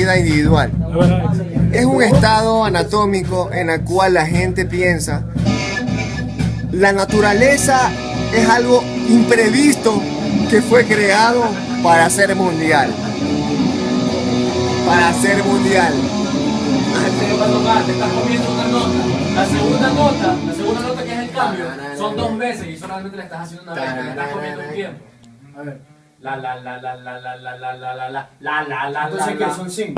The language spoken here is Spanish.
búsqueda individual. Es un estado anatómico en el cual la gente piensa la naturaleza es algo imprevisto que fue creado para ser mundial. Para ser mundial. Te estás comiendo una nota. La segunda nota que es el cambio, son 2 meses y solamente le estás haciendo una vez. Te estás comiendo un tiempo. A ver. Entonces, ¿qué son 5?